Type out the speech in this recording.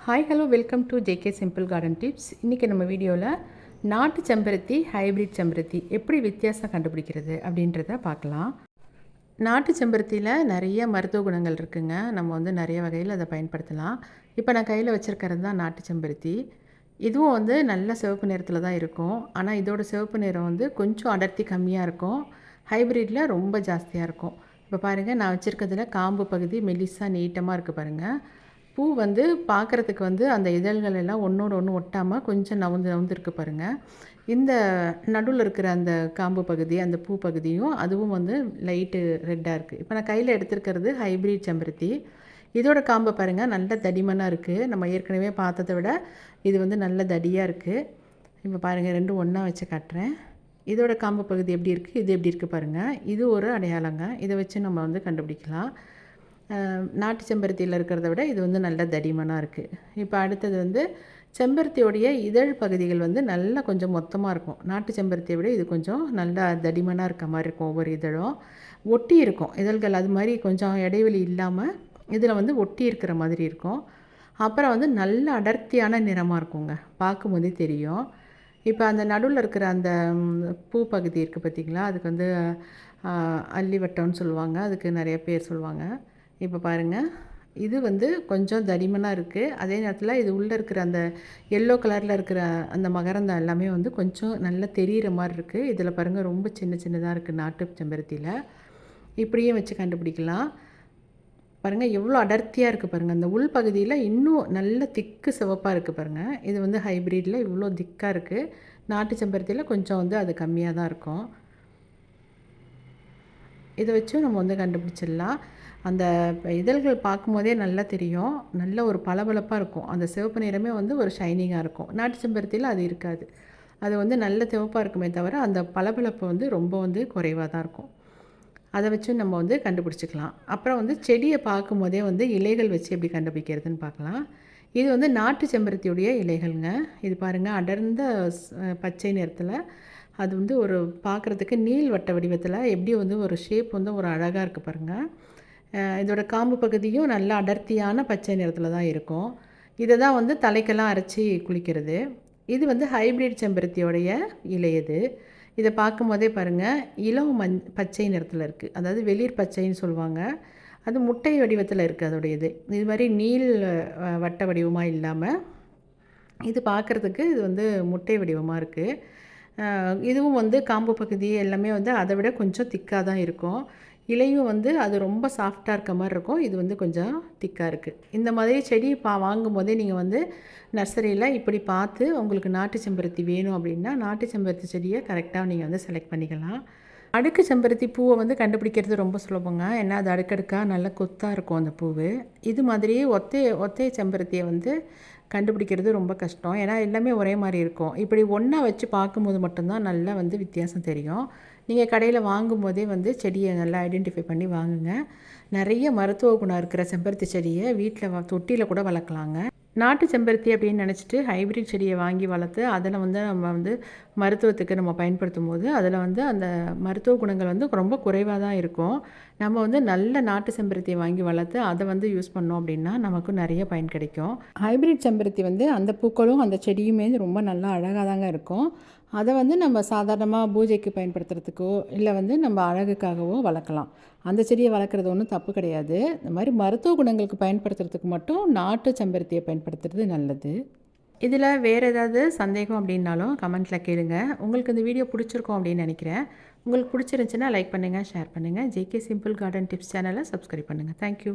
Hi hello welcome to JK simple garden tips. இன்றைக்கி நம்ம வீடியோவில் நாட்டு செம்பருத்தி ஹைப்ரிட் செம்பருத்தி எப்படி வித்தியாசம் கண்டுபிடிக்கிறது அப்படின்றத பார்க்கலாம். நாட்டு செம்பருத்தியில் நிறைய மருத்துவ குணங்கள் இருக்குங்க. நம்ம நிறைய வகையில் அதை பயன்படுத்தலாம். இப்போ நான் கையில் வச்சுருக்கிறது தான் நாட்டு செம்பருத்தி. இதுவும் நல்ல சிவப்பு நிறத்தில் தான் இருக்கும். ஆனால் இதோட சிவப்பு நிறம் கொஞ்சம் அடர்த்தி கம்மியாக இருக்கும். ஹைப்ரிட்டில் ரொம்ப ஜாஸ்தியாக இருக்கும். இப்போ பாருங்கள், நான் வச்சுருக்கிறதுல காம்பு பகுதி மெலிசாக நீட்டமாக இருக்குது பாருங்கள். பூ பார்க்குறதுக்கு அந்த இதழ்கள் எல்லாம் ஒன்றோடு ஒன்று ஒட்டாமல் கொஞ்சம் நவுந்துருக்கு பாருங்கள். இந்த நடுவில் இருக்கிற அந்த காம்பு பகுதி, அந்த பூ பகுதியும் அதுவும் லைட்டு ரெட்டாக இருக்குது. இப்போ நான் கையில் எடுத்துருக்கிறது ஹைப்ரிட் செம்பருத்தி. இதோட காம்பை பாருங்கள், நல்ல தடிமனாக இருக்குது. நம்ம ஏற்கனவே பார்த்ததை விட இது நல்ல தடியாக இருக்குது. இப்போ பாருங்கள், ரெண்டும் ஒன்றா வச்சு காட்டுறேன். இதோட காம்பு பகுதி எப்படி இருக்குது, இது எப்படி இருக்குது பாருங்கள். இது ஒரு அடையாளங்க. இதை வச்சு நம்ம கண்டுபிடிக்கலாம். நாட்டு செம்பருத்தியில் இருக்கிறத விட இது நல்ல தடிமனாக இருக்குது. இப்போ அடுத்தது செம்பருத்தியோடைய இதழ் பகுதிகள் நல்லா கொஞ்சம் மொத்தமாக இருக்கும். நாட்டு செம்பருத்தியை விட இது கொஞ்சம் நல்லா தடிமனாக இருக்க மாதிரி இருக்கும். ஒவ்வொரு இதழும் ஒட்டி இருக்கும். இதழ்கள் அது மாதிரி கொஞ்சம் இடைவெளி இல்லாமல் இதில் ஒட்டி இருக்கிற மாதிரி இருக்கும். அப்புறம் நல்ல அடர்த்தியான நிறமாக இருக்குங்க, பார்க்கும்போதே தெரியும். இப்போ அந்த நடுவில் இருக்கிற அந்த பூ பகுதி இருக்குது பார்த்திங்களா, அதுக்கு அல்லிவட்டம்னு சொல்லுவாங்க. அதுக்கு நிறைய பேர் சொல்லுவாங்க. இப்போ பாருங்கள், இது கொஞ்சம் தடிமனாக இருக்குது. அதே நேரத்தில் இது உள்ளே இருக்கிற அந்த எல்லோ கலரில் இருக்கிற அந்த மகரந்தம் எல்லாமே கொஞ்சம் நல்லா தெரிகிற மாதிரி இருக்குது. இதில் பாருங்கள், ரொம்ப சின்ன சின்னதாக இருக்குது நாட்டு செம்பருத்தியில். இப்படியும் வச்சு கண்டுபிடிக்கலாம். பாருங்கள், எவ்வளோ அடர்த்தியாக இருக்குது பாருங்கள். அந்த உள் பகுதியில் இன்னும் நல்ல திக்கு சிவப்பாக இருக்குது பாருங்கள். இது ஹைப்ரிட்டில் இவ்வளோ திக்காக இருக்குது. நாட்டு செம்பருத்தியில் கொஞ்சம் அது கம்மியாக தான் இருக்கும். இதை வச்சும் நம்ம கண்டுபிடிச்சிடலாம். அந்த இதழ்கள் பார்க்கும்போதே நல்லா தெரியும். நல்ல ஒரு பளபளப்பாக இருக்கும். அந்த சிவப்பு நிறமே ஒரு ஷைனிங்காக இருக்கும். நாட்டு செம்பருத்தியில் அது இருக்காது. அது நல்ல சிவப்பாக இருக்குமே தவிர அந்த பளபளப்பு ரொம்ப குறைவாக தான் இருக்கும். அதை வச்சும் நம்ம கண்டுபிடிச்சிக்கலாம். அப்புறம் செடியை பார்க்கும்போதே இலைகள் வச்சு எப்படி கண்டுபிடிக்கிறதுன்னு பார்க்கலாம். இது நாட்டு செம்பருத்தியுடைய இலைகள்ங்க. இது பாருங்கள், அடர்ந்த பச்சை நிறத்தில் அது ஒரு பார்க்குறதுக்கு நீள்வட்ட வடிவத்தில் எப்படி ஒரு ஷேப் ஒரு அழகாக இருக்குது பாருங்கள். இதோட காம்பு பகுதியும் நல்ல அடர்த்தியான பச்சை நிறத்தில் தான் இருக்கும். இதை தான் தலைக்கெல்லாம் அரைச்சி குளிக்கிறது. இது ஹைப்ரிட் செம்பருத்தியோடைய இலை. இதை பார்க்கும்போதே பாருங்கள், இளம் பச்சை நிறத்தில் இருக்குது. அதாவது வெளிர் பச்சைன்னு சொல்லுவாங்க. அது முட்டை வடிவத்தில் இருக்குது அதோடைய இது மாதிரி நீள் வட்ட வடிவமாக இல்லாமல் இது பார்க்குறதுக்கு இது முட்டை வடிவமாக இருக்குது. இதுவும் காம்பு பகுதி எல்லாமே அதை விட கொஞ்சம் திக்காக தான் இருக்கும். இலையும் அது ரொம்ப சாஃப்டாக இருக்க மாதிரி இருக்கும். இது கொஞ்சம் திக்காக இருக்குது. இந்த மாதிரி செடி வாங்கும் போதே நீங்கள் நர்சரியில் இப்படி பார்த்து உங்களுக்கு நாட்டு செம்பருத்தி வேணும் அப்படின்னா நாட்டு செம்பருத்தி செடியை கரெக்டாக நீங்கள் செலக்ட் பண்ணிக்கலாம். அடுக்கு செம்பருத்தி பூவை கண்டுபிடிக்கிறது ரொம்ப சுலபங்க. ஏன்னா அது அடுக்கடுக்காக நல்லா கொத்தாக இருக்கும் அந்த பூவு. இது மாதிரி ஒத்தை செம்பருத்தியை கண்டுபிடிக்கிறது ரொம்ப கஷ்டம். ஏன்னா எல்லாமே ஒரே மாதிரி இருக்கும். இப்படி ஒன்றா வச்சு பார்க்கும்போது மட்டும்தான் நல்லா வித்தியாசம் தெரியும். நீங்கள் கடையில் வாங்கும்போதே செடியை நல்லா ஐடென்டிஃபை பண்ணி வாங்குங்க. நிறைய மருத்துவ குணம் இருக்கிற செம்பருத்தி செடியை வீட்டில் தொட்டியில் கூட வளர்க்கலாங்க. நாட்டு செம்பருத்தி அப்படின்னு நினச்சிட்டு ஹைப்ரிட் செடியை வாங்கி வளர்த்து அதில் நம்ம மருத்துவத்துக்கு நம்ம பயன்படுத்தும் போது அதில் அந்த மருத்துவ குணங்கள் ரொம்ப குறைவாக தான் இருக்கும். நம்ம நல்ல நாட்டு செம்பருத்தியை வாங்கி வளர்த்து அதை யூஸ் பண்ணோம் அப்படின்னா நமக்கு நிறைய பயன் கிடைக்கும். ஹைப்ரிட் செம்பருத்தி அந்த பூக்களும் அந்த செடியுமே ரொம்ப நல்லா அழகாக தாங்க இருக்கும். அதை நம்ம சாதாரணமாக பூஜைக்கு பயன்படுத்துறதுக்கோ இல்லை நம்ம அழகுக்காகவோ வளர்க்கலாம். அந்த செடியை வளர்க்குறது ஒன்றும் தப்பு கிடையாது. இந்த மாதிரி மருத்துவ குணங்களுக்கு பயன்படுத்துறதுக்கு மட்டும் நாட்டு செம்பருத்தியை பயன்படுத்துறது நல்லது. இதில் வேறு ஏதாவது சந்தேகம் அப்படின்னாலும் கமெண்ட்டில் கேளுங்க. உங்களுக்கு இந்த வீடியோ பிடிச்சிருக்கோம் அப்படின்னு நினைக்கிறேன். உங்களுக்கு பிடிச்சிருந்துச்சுன்னா லைக் பண்ணுங்கள், ஷேர் பண்ணுங்கள். ஜேகே சிம்பிள் கார்டன் டிப்ஸ் சேனலை சப்ஸ்கிரைப் பண்ணுங்கள். தேங்க்யூ.